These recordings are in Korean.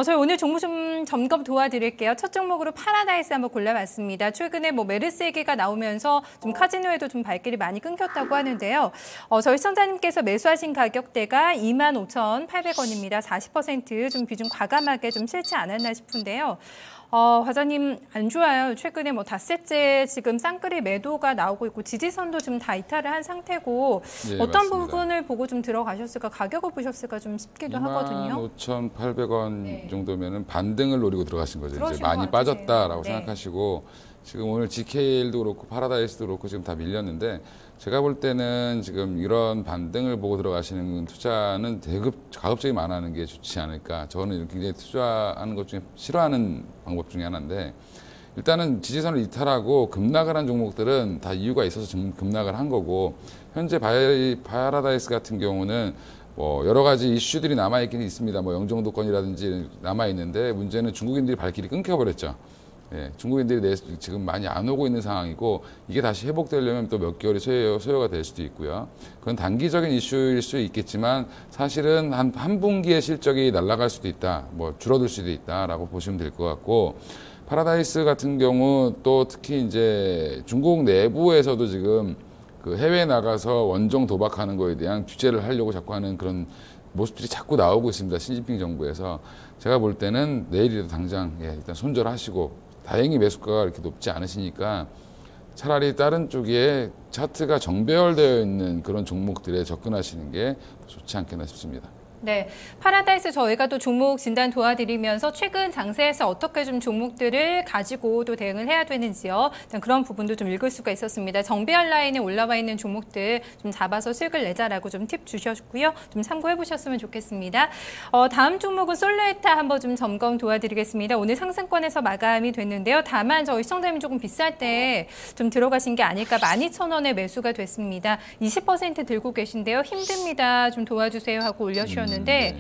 저희 오늘 종목 좀 점검 도와드릴게요. 첫 종목으로 파라다이스 한번 골라봤습니다. 최근에 뭐 메르스 얘기가 나오면서 좀 카지노에도 좀 발길이 많이 끊겼다고 하는데요. 저희 시청자님께서 매수하신 가격대가 25,800원입니다. 40% 비중 과감하게 좀 싫지 않았나 싶은데요. 과장님 안 좋아요. 최근에 뭐 닷새째 지금 쌍끌이 매도가 나오고 있고 지지선도 좀 다 이탈을 한 상태고 네, 어떤 맞습니다. 부분을 보고 좀 들어가셨을까 가격을 보셨을까 좀 싶기도 하거든요. 25,800원 네. 정도면은 반등을 노리고 들어가신 거죠. 이제 그러신 많이 것 같으세요. 빠졌다라고 네. 생각하시고 지금 오늘 GKL도 그렇고 파라다이스도 그렇고 지금 다 밀렸는데 제가 볼 때는 지금 이런 반등을 보고 들어가시는 투자는 가급적이면 안 하는 게 좋지 않을까. 저는 굉장히 투자하는 것 중에 싫어하는 방법 중에 하나인데 일단은 지지선을 이탈하고 급락을 한 종목들은 다 이유가 있어서 지금 급락을 한 거고 현재 파라다이스 같은 경우는 뭐 여러 가지 이슈들이 남아있긴 있습니다. 뭐 영종도건이라든지 남아있는데 문제는 중국인들이 발길이 끊겨버렸죠. 예, 중국인들이 지금 많이 안 오고 있는 상황이고 이게 다시 회복되려면 또 몇 개월이 소요가 될 수도 있고요. 그건 단기적인 이슈일 수 있겠지만 사실은 한 분기의 실적이 날아갈 수도 있다. 뭐 줄어들 수도 있다라고 보시면 될 것 같고 파라다이스 같은 경우 또 특히 이제 중국 내부에서도 지금 그 해외에 나가서 원정 도박하는 거에 대한 규제를 하려고 자꾸 하는 그런 모습들이 자꾸 나오고 있습니다. 시진핑 정부에서. 제가 볼 때는 내일이라도 당장 일단 손절하시고 다행히 매수가가 이렇게 높지 않으시니까 차라리 다른 쪽에 차트가 정배열되어 있는 그런 종목들에 접근하시는 게 좋지 않겠나 싶습니다. 네, 파라다이스 저희가 또 종목 진단 도와드리면서 최근 장세에서 어떻게 좀 종목들을 가지고 또 대응을 해야 되는지요. 그런 부분도 좀 읽을 수가 있었습니다. 정배열 라인에 올라와 있는 종목들 좀 잡아서 수익을 내자라고 좀 팁 주셨고요. 좀 참고해 보셨으면 좋겠습니다. 다음 종목은 솔루에타 한번 좀 점검 도와드리겠습니다. 오늘 상승권에서 마감이 됐는데요. 다만 저희 시청자님이 조금 비쌀 때 좀 들어가신 게 아닐까 12,000원에 매수가 됐습니다. 20% 들고 계신데요. 힘듭니다. 좀 도와주세요 하고 올려주셨는데 네.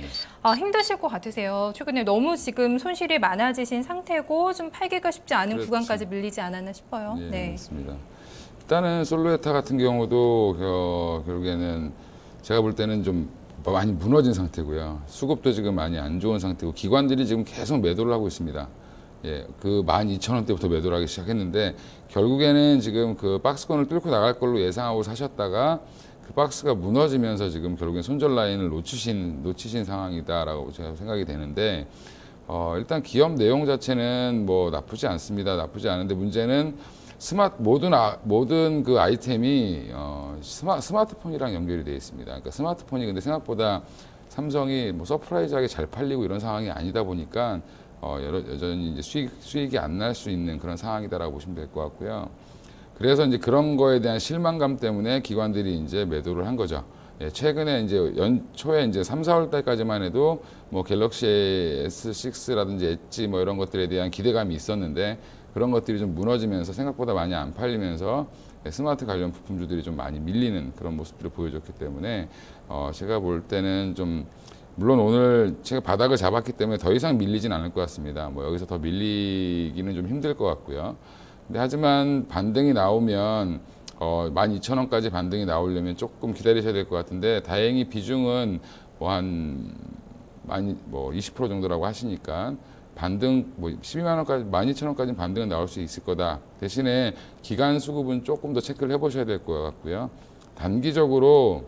힘드실 것 같으세요. 최근에 너무 지금 손실이 많아지신 상태고 좀 팔기가 쉽지 않은 그렇죠. 구간까지 밀리지 않았나 싶어요. 네, 맞습니다. 일단은 솔루에타 같은 경우도 결국에는 제가 볼 때는 좀 많이 무너진 상태고요. 수급도 지금 많이 안 좋은 상태고 기관들이 지금 계속 매도를 하고 있습니다. 예, 그 12,000원대부터 매도를 하기 시작했는데 결국에는 지금 그 박스권을 뚫고 나갈 걸로 예상하고 사셨다가 그 박스가 무너지면서 지금 결국엔 손절 라인을 놓치신 상황이다라고 제가 생각이 되는데 일단 기업 내용 자체는 뭐 나쁘지 않습니다. 나쁘지 않은데 문제는 모든 그 아이템이 스마트폰이랑 연결이 되어 있습니다. 그러니까 스마트폰이 근데 생각보다 삼성이 뭐 서프라이즈하게 잘 팔리고 이런 상황이 아니다 보니까 여전히 이제 수익이 안 날 수 있는 그런 상황이다라고 보시면 될 것 같고요. 그래서 이제 그런 거에 대한 실망감 때문에 기관들이 이제 매도를 한 거죠. 예, 최근에 이제 연초에 이제 3, 4월 달까지만 해도 뭐 갤럭시 S6라든지 엣지 뭐 이런 것들에 대한 기대감이 있었는데 그런 것들이 좀 무너지면서 생각보다 많이 안 팔리면서 스마트 관련 부품주들이 좀 많이 밀리는 그런 모습들을 보여줬기 때문에 제가 볼 때는 좀 물론 오늘 제가 바닥을 잡았기 때문에 더 이상 밀리진 않을 것 같습니다. 뭐 여기서 더 밀리기는 좀 힘들 것 같고요. 근데 하지만 반등이 나오면 12,000원까지 반등이 나오려면 조금 기다리셔야 될 것 같은데 다행히 비중은 뭐 한 20% 정도라고 하시니까 반등 12만 원까지 12,000원까지 반등은 나올 수 있을 거다. 대신에 기간 수급은 조금 더 체크를 해보셔야 될 것 같고요. 단기적으로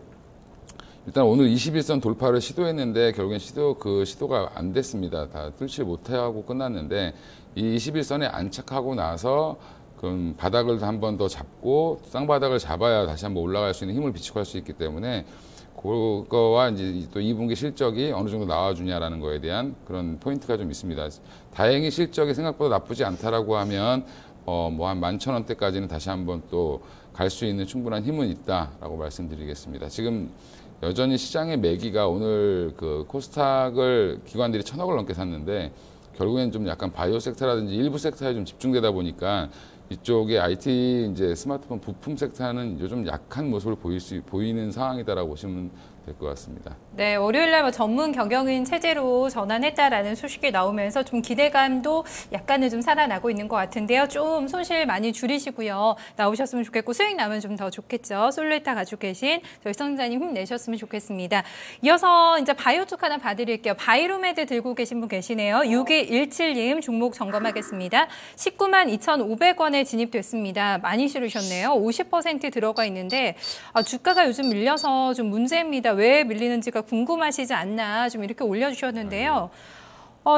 일단 오늘 21선 돌파를 시도했는데 결국엔 시도가 안 됐습니다. 다 뚫지 못하고 끝났는데 이 21선에 안착하고 나서 그럼 바닥을 한 번 더 잡고 쌍바닥을 잡아야 다시 한번 올라갈 수 있는 힘을 비축할 수 있기 때문에 그거와 이제 또 2분기 실적이 어느 정도 나와주냐라는 거에 대한 그런 포인트가 좀 있습니다. 다행히 실적이 생각보다 나쁘지 않다라고 하면 뭐 한 11,000원대까지는 다시 한번 또 갈 수 있는 충분한 힘은 있다라고 말씀드리겠습니다. 지금 여전히 시장의 매기가 오늘 그 코스닥을 기관들이 1,000억을 넘게 샀는데 결국엔 좀 약간 바이오 섹터라든지 일부 섹터에 좀 집중되다 보니까 이쪽에 IT 이제 스마트폰 부품 섹터는 요즘 약한 모습을 보이는 상황이다라고 보시면 될 것 같습니다. 네, 월요일날 뭐 전문 경영인 체제로 전환했다라는 소식이 나오면서 좀 기대감도 약간은 좀 살아나고 있는 것 같은데요. 좀 손실 많이 줄이시고요. 나오셨으면 좋겠고 수익 나면 좀 더 좋겠죠. 솔루에타 가지고 계신 저희 시청자님 힘내셨으면 좋겠습니다. 이어서 이제 바이오 쪽 하나 봐드릴게요. 바이로메드 들고 계신 분 계시네요. 6217님 종목 점검하겠습니다. 19만 2,500원에 진입됐습니다. 많이 실으셨네요. 50% 들어가 있는데 주가가 요즘 밀려서 좀 문제입니다. 왜 밀리는지가 궁금하시지 않나 좀 이렇게 올려주셨는데요.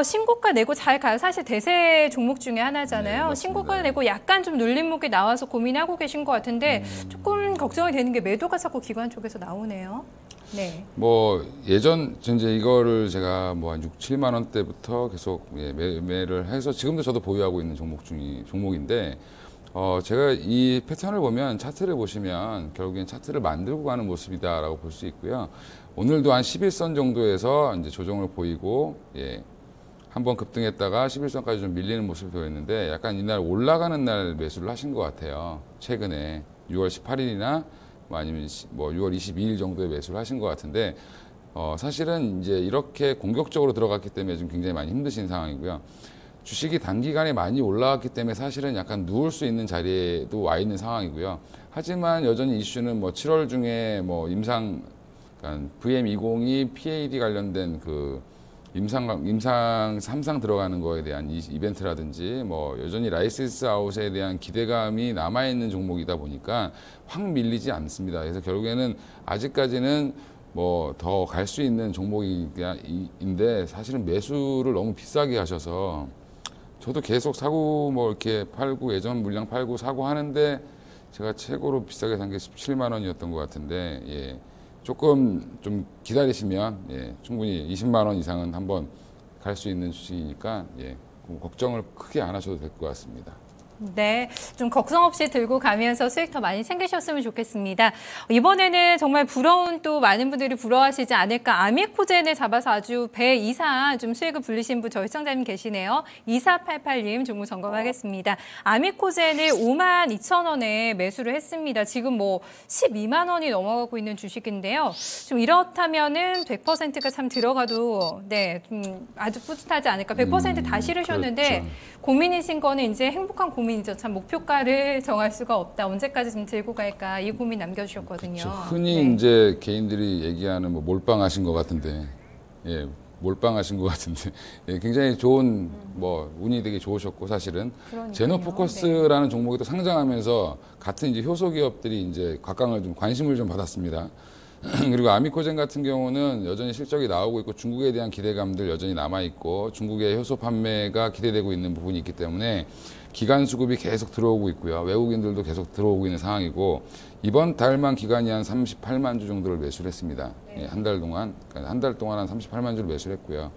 신고가 내고 잘 가요. 사실 대세 종목 중에 하나잖아요. 네, 신고가 내고 약간 좀 눌림목이 나와서 고민하고 계신 것 같은데 조금 걱정이 되는 게 매도가 자꾸 기관 쪽에서 나오네요. 네. 뭐 예전 이제 이거를 제가 뭐 한 6, 7만 원대부터 계속 매매를 해서 지금도 저도 보유하고 있는 종목인데 제가 이 패턴을 보면 차트를 보시면 결국엔 차트를 만들고 가는 모습이다라고 볼 수 있고요. 오늘도 한 11선 정도에서 이제 조정을 보이고 한번 급등했다가 11선까지 좀 밀리는 모습이 보였는데 약간 이날 올라가는 날 매수를 하신 것 같아요. 최근에 6월 18일이나 아니면 뭐 6월 22일 정도에 매수를 하신 것 같은데 사실은 이제 이렇게 공격적으로 들어갔기 때문에 좀 굉장히 많이 힘드신 상황이고요. 주식이 단기간에 많이 올라왔기 때문에 사실은 약간 누울 수 있는 자리에도 와 있는 상황이고요. 하지만 여전히 이슈는 뭐 7월 중에 뭐 그러니까 VM20이 PAD 관련된 그 임상 3상 들어가는 거에 대한 이벤트라든지 뭐 여전히 라이센스 아웃에 대한 기대감이 남아있는 종목이다 보니까 확 밀리지 않습니다. 그래서 결국에는 아직까지는 뭐 더 갈 수 있는 종목인데 사실은 매수를 너무 비싸게 하셔서 저도 계속 사고 뭐 이렇게 팔고 예전 물량 팔고 사고 하는데 제가 최고로 비싸게 산 게 17만 원이었던 것 같은데 조금 좀 기다리시면 충분히 20만 원 이상은 한번 갈 수 있는 주식이니까 걱정을 크게 안 하셔도 될 것 같습니다. 네, 좀 걱정 없이 들고 가면서 수익 더 많이 챙기셨으면 좋겠습니다. 이번에는 정말 부러운 또 많은 분들이 부러워하시지 않을까. 아미코젠을 잡아서 아주 배 이상 좀 수익을 불리신 분 저희 시청자님 계시네요. 2488님 종목 점검하겠습니다. 아미코젠을 5만 2천 원에 매수를 했습니다. 지금 뭐 12만 원이 넘어가고 있는 주식인데요. 좀 이렇다면은 100%가 참 들어가도 좀 아주 뿌듯하지 않을까. 100% 다 실으셨는데 그렇죠. 고민이신 거는 이제 행복한 고민이죠. 참 목표가를 정할 수가 없다. 언제까지 좀 들고 갈까 이 고민 남겨주셨거든요. 그렇죠. 흔히 이제 개인들이 얘기하는 뭐 몰빵하신 것 같은데, 몰빵하신 것 같은데, 굉장히 좋은 뭐 운이 되게 좋으셨고 사실은 그러니까요. 제노포커스라는 종목이 또 상장하면서 같은 이제 효소 기업들이 이제 각광을 좀 관심을 좀 받았습니다. 그리고 아미코젠 같은 경우는 여전히 실적이 나오고 있고 중국에 대한 기대감들 여전히 남아있고 중국의 효소 판매가 기대되고 있는 부분이 있기 때문에 기관 수급이 계속 들어오고 있고요. 외국인들도 계속 들어오고 있는 상황이고 이번 달만 기간이 한 38만 주 정도를 매수를 했습니다. 한 달 동안, 그러니까 한 달 동안 한 38만 주를 매수를 했고요.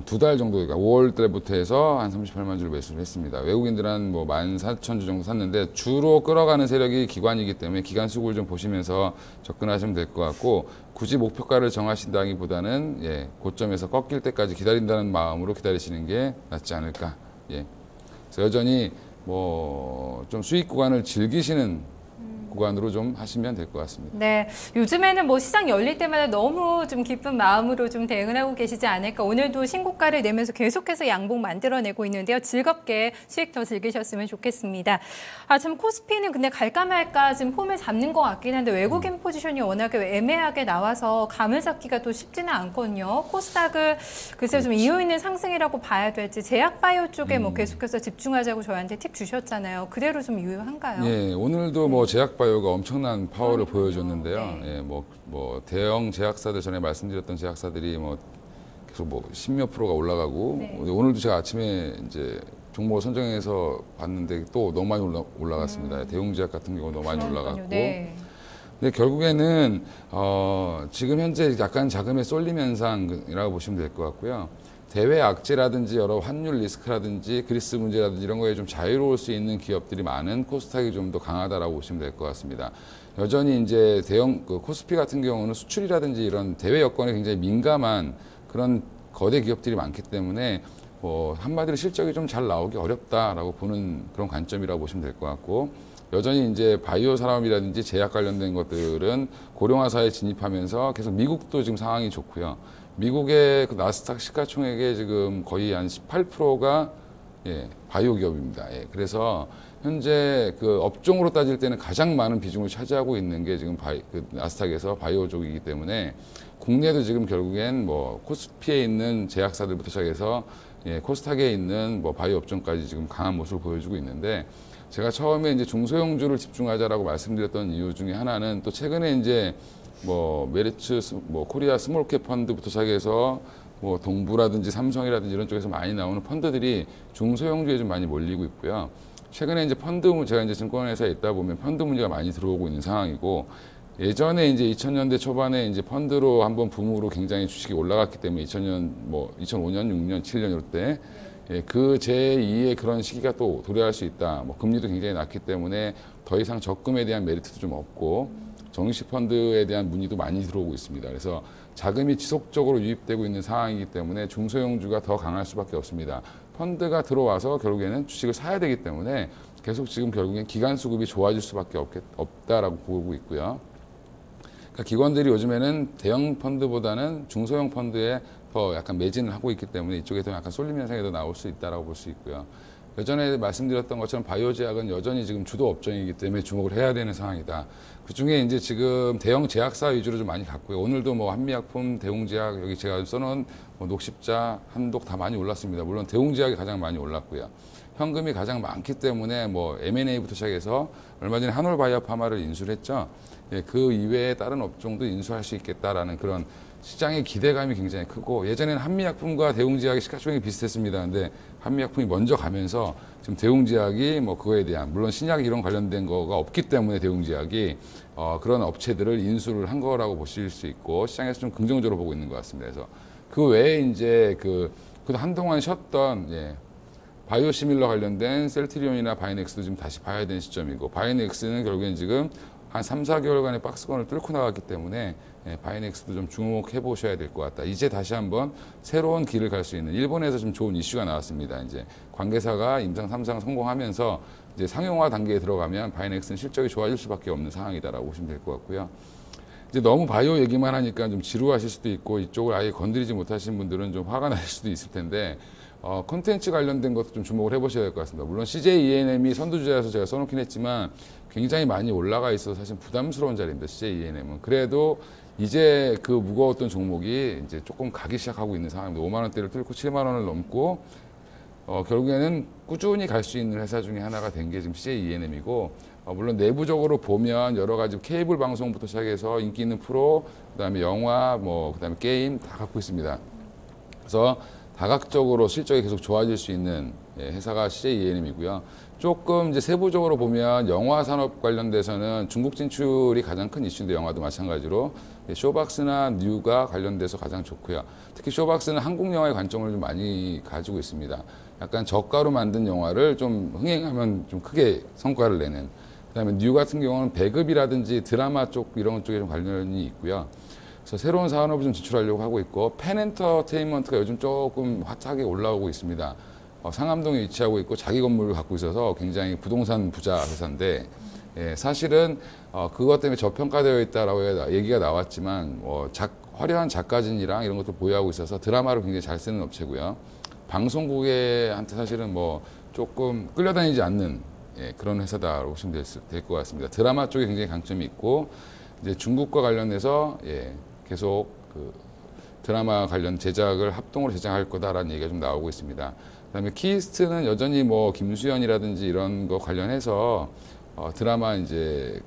두 달 정도, 그러니까 5월 달부터 해서 한 38만 주를 매수를 했습니다. 외국인들은 한 뭐 14,000주 정도 샀는데 주로 끌어가는 세력이 기관이기 때문에 기관 수급을 좀 보시면서 접근하시면 될 것 같고 굳이 목표가를 정하신다기보다는 고점에서 꺾일 때까지 기다린다는 마음으로 기다리시는 게 낫지 않을까. 그래서 여전히 뭐 좀 수익 구간을 즐기시는 구간으로 좀 하시면 될 것 같습니다. 네, 요즘에는 뭐 시장 열릴 때마다 너무 좀 기쁜 마음으로 좀 대응을 하고 계시지 않을까. 오늘도 신고가를 내면서 계속해서 양봉 만들어내고 있는데요. 즐겁게 수익 더 즐기셨으면 좋겠습니다. 참 코스피는 근데 갈까 말까 지금 폼을 잡는 것 같긴 한데 외국인 포지션이 워낙에 애매하게 나와서 감을 잡기가 또 쉽지는 않거든요. 코스닥을 글쎄요 좀 이유 있는 상승이라고 봐야 될지 제약바이오 쪽에 뭐 계속해서 집중하자고 저희한테 팁 주셨잖아요. 그대로 좀 유효한가요? 오늘도 뭐 제약바이오가 엄청난 파워를 그러니까요. 보여줬는데요. 뭐 대형 제약사들 전에 말씀드렸던 제약사들이 뭐 계속 뭐 10몇 프로가 올라가고 오늘도 제가 아침에 이제 종목을 선정해서 봤는데 또 너무 많이 올라갔습니다. 대웅제약 같은 경우 너무 많이 올라갔고. 근데 결국에는 지금 현재 약간 자금의 쏠림 현상이라고 보시면 될 것 같고요. 대외 악재라든지 여러 환율 리스크라든지 그리스 문제라든지 이런 거에 좀 자유로울 수 있는 기업들이 많은 코스닥이 좀 더 강하다라고 보시면 될 것 같습니다. 여전히 이제 대형 코스피 같은 경우는 수출이라든지 이런 대외 여건에 굉장히 민감한 그런 거대 기업들이 많기 때문에 한마디로 실적이 좀 잘 나오기 어렵다라고 보는 그런 관점이라고 보시면 될 것 같고 여전히 이제 바이오 산업이라든지 제약 관련된 것들은 고령화사에 진입하면서 계속 미국도 지금 상황이 좋고요. 미국의 그 나스닥 시가총액의 지금 거의 한 18%가 예, 바이오 기업입니다. 예, 그래서 현재 그 업종으로 따질 때는 가장 많은 비중을 차지하고 있는 게 지금 그 나스닥에서 바이오 쪽이기 때문에 국내도 지금 결국엔 뭐 코스피에 있는 제약사들부터 시작해서 예, 코스닥에 있는 뭐 바이오 업종까지 지금 강한 모습을 보여주고 있는데 제가 처음에 이제 중소형주를 집중하자라고 말씀드렸던 이유 중에 하나는 또 최근에 이제 뭐 메리츠 뭐 코리아 스몰캡 펀드부터 시작해서 뭐 동부라든지 삼성이라든지 이런 쪽에서 많이 나오는 펀드들이 중소형주에 좀 많이 몰리고 있고요. 최근에 이제 제가 이제 증권회사에 있다 보면 펀드 문제가 많이 들어오고 있는 상황이고 예전에 이제 2000년대 초반에 이제 펀드로 한번 붐으로 굉장히 주식이 올라갔기 때문에 2000년 뭐 2005년, 6년, 7년 이럴 때 예, 그 제2의 그런 시기가 또 도래할 수 있다. 뭐 금리도 굉장히 낮기 때문에 더 이상 적금에 대한 메리트도 좀 없고 정식 펀드에 대한 문의도 많이 들어오고 있습니다. 그래서 자금이 지속적으로 유입되고 있는 상황이기 때문에 중소형주가 더 강할 수밖에 없습니다. 펀드가 들어와서 결국에는 주식을 사야 되기 때문에 계속 지금 결국엔 기간 수급이 좋아질 수밖에 없다라고 보고 있고요. 그러니까 기관들이 요즘에는 대형 펀드보다는 중소형 펀드에 더 약간 매진을 하고 있기 때문에 이쪽에서 약간 쏠림 현상이 더 나올 수 있다라고 볼 수 있고요. 예전에 말씀드렸던 것처럼 바이오 제약은 여전히 지금 주도 업종이기 때문에 주목을 해야 되는 상황이다. 그 중에 이제 지금 대형 제약사 위주로 좀 많이 갔고요. 오늘도 뭐 한미약품, 대웅제약 여기 제가 써놓은 뭐 녹십자, 한독 다 많이 올랐습니다. 물론 대웅제약이 가장 많이 올랐고요. 현금이 가장 많기 때문에 뭐 M&A부터 시작해서 얼마 전에 한올바이오파마를 인수를 했죠. 예, 그 이외에 다른 업종도 인수할 수 있겠다라는 그런 시장의 기대감이 굉장히 크고 예전에는 한미약품과 대웅제약의 시가총액이 비슷했습니다. 근데 한미약품이 먼저 가면서 지금 대웅제약이 뭐 그거에 대한 물론 신약 이런 관련된 거가 없기 때문에 대웅제약이 그런 업체들을 인수를 한 거라고 보실 수 있고 시장에서 좀 긍정적으로 보고 있는 것 같습니다. 그래서 그 외에 이제 그도 한동안 쉬었던 예, 바이오시밀러 관련된 셀트리온이나 바이넥스도 지금 다시 봐야 되는 시점이고 바이넥스는 결국엔 지금 한 3, 4개월간의 박스권을 뚫고 나갔기 때문에 예, 바이넥스도 좀 주목해 보셔야 될 것 같다. 이제 다시 한번 새로운 길을 갈 수 있는 일본에서 좀 좋은 이슈가 나왔습니다. 이제 관계사가 임상 3상 성공하면서 이제 상용화 단계에 들어가면 바이넥스는 실적이 좋아질 수밖에 없는 상황이다라고 보시면 될 것 같고요. 이제 너무 바이오 얘기만 하니까 좀 지루하실 수도 있고 이쪽을 아예 건드리지 못하신 분들은 좀 화가 날 수도 있을 텐데 콘텐츠 관련된 것도 좀 주목을 해보셔야 될 것 같습니다. 물론 CJ ENM이 선두주자여서 제가 써놓긴 했지만 굉장히 많이 올라가 있어서 사실 부담스러운 자리입니다. CJ ENM은. 그래도 이제 그 무거웠던 종목이 이제 조금 가기 시작하고 있는 상황입니다. 5만 원대를 뚫고 7만 원을 넘고 결국에는 꾸준히 갈 수 있는 회사 중에 하나가 된 게 지금 CJ ENM이고 물론 내부적으로 보면 여러 가지 케이블 방송부터 시작해서 인기 있는 프로, 그다음에 영화, 뭐 그다음에 게임 다 갖고 있습니다. 그래서 다각적으로 실적이 계속 좋아질 수 있는 회사가 CJ ENM이고요. 조금 이제 세부적으로 보면 영화 산업 관련돼서는 중국 진출이 가장 큰 이슈인데 영화도 마찬가지로 쇼박스나 뉴가 관련돼서 가장 좋고요. 특히 쇼박스는 한국 영화의 관점을 좀 많이 가지고 있습니다. 약간 저가로 만든 영화를 좀 흥행하면 좀 크게 성과를 내는. 그다음에 뉴 같은 경우는 배급이라든지 드라마 쪽 이런 쪽에 좀 관련이 있고요. 그래서 새로운 산업을 좀 진출하려고 하고 있고 펜엔터테인먼트가 요즘 조금 핫하게 올라오고 있습니다. 상암동에 위치하고 있고 자기 건물을 갖고 있어서 굉장히 부동산 부자 회사인데 예, 사실은 그것 때문에 저평가되어 있다라고 얘기가 나왔지만 화려한 작가진이랑 이런 것도 보유하고 있어서 드라마를 굉장히 잘 쓰는 업체고요. 방송국한테 사실은 뭐 조금 끌려다니지 않는 예, 그런 회사다라고 보시면 될 것 같습니다. 드라마 쪽에 굉장히 강점이 있고 이제 중국과 관련해서 예, 계속 그 드라마 관련 제작을 합동으로 제작할 거다라는 얘기가 좀 나오고 있습니다. 그다음에 키이스트는 여전히 뭐 김수현이라든지 이런 거 관련해서 드라마 이제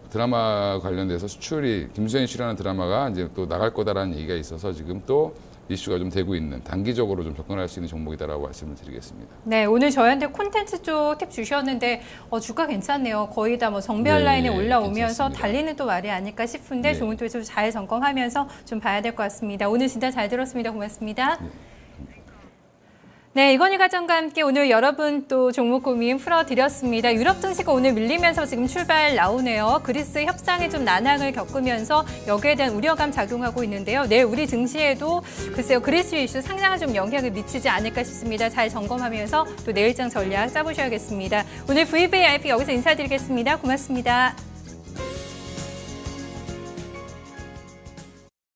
드라마 관련돼서 수출이 김수현이 출연한 드라마가 이제 또 나갈 거다라는 얘기가 있어서 지금 또 이슈가 좀 되고 있는 단기적으로 좀 접근할 수 있는 종목이다라고 말씀을 드리겠습니다. 네, 오늘 저희한테 콘텐츠 쪽 팁 주셨는데 주가 괜찮네요. 거의 다 뭐 정배열 네, 라인에 올라오면서 괜찮습니다. 달리는 또 말이 아닐까 싶은데 네. 좋은 투에서 잘 점검하면서 좀 봐야 될 것 같습니다. 오늘 진짜 잘 들었습니다. 고맙습니다. 네. 네, 이건희 과정과 함께 오늘 여러분 또 종목 고민 풀어드렸습니다. 유럽 증시가 오늘 밀리면서 지금 출발 나오네요. 그리스 협상에 좀 난항을 겪으면서 여기에 대한 우려감 작용하고 있는데요. 내일 우리 증시에도 글쎄요, 그리스 이슈 상당한 좀 영향을 미치지 않을까 싶습니다. 잘 점검하면서 또 내일장 전략 짜보셔야겠습니다. 오늘 VVIP 여기서 인사드리겠습니다. 고맙습니다.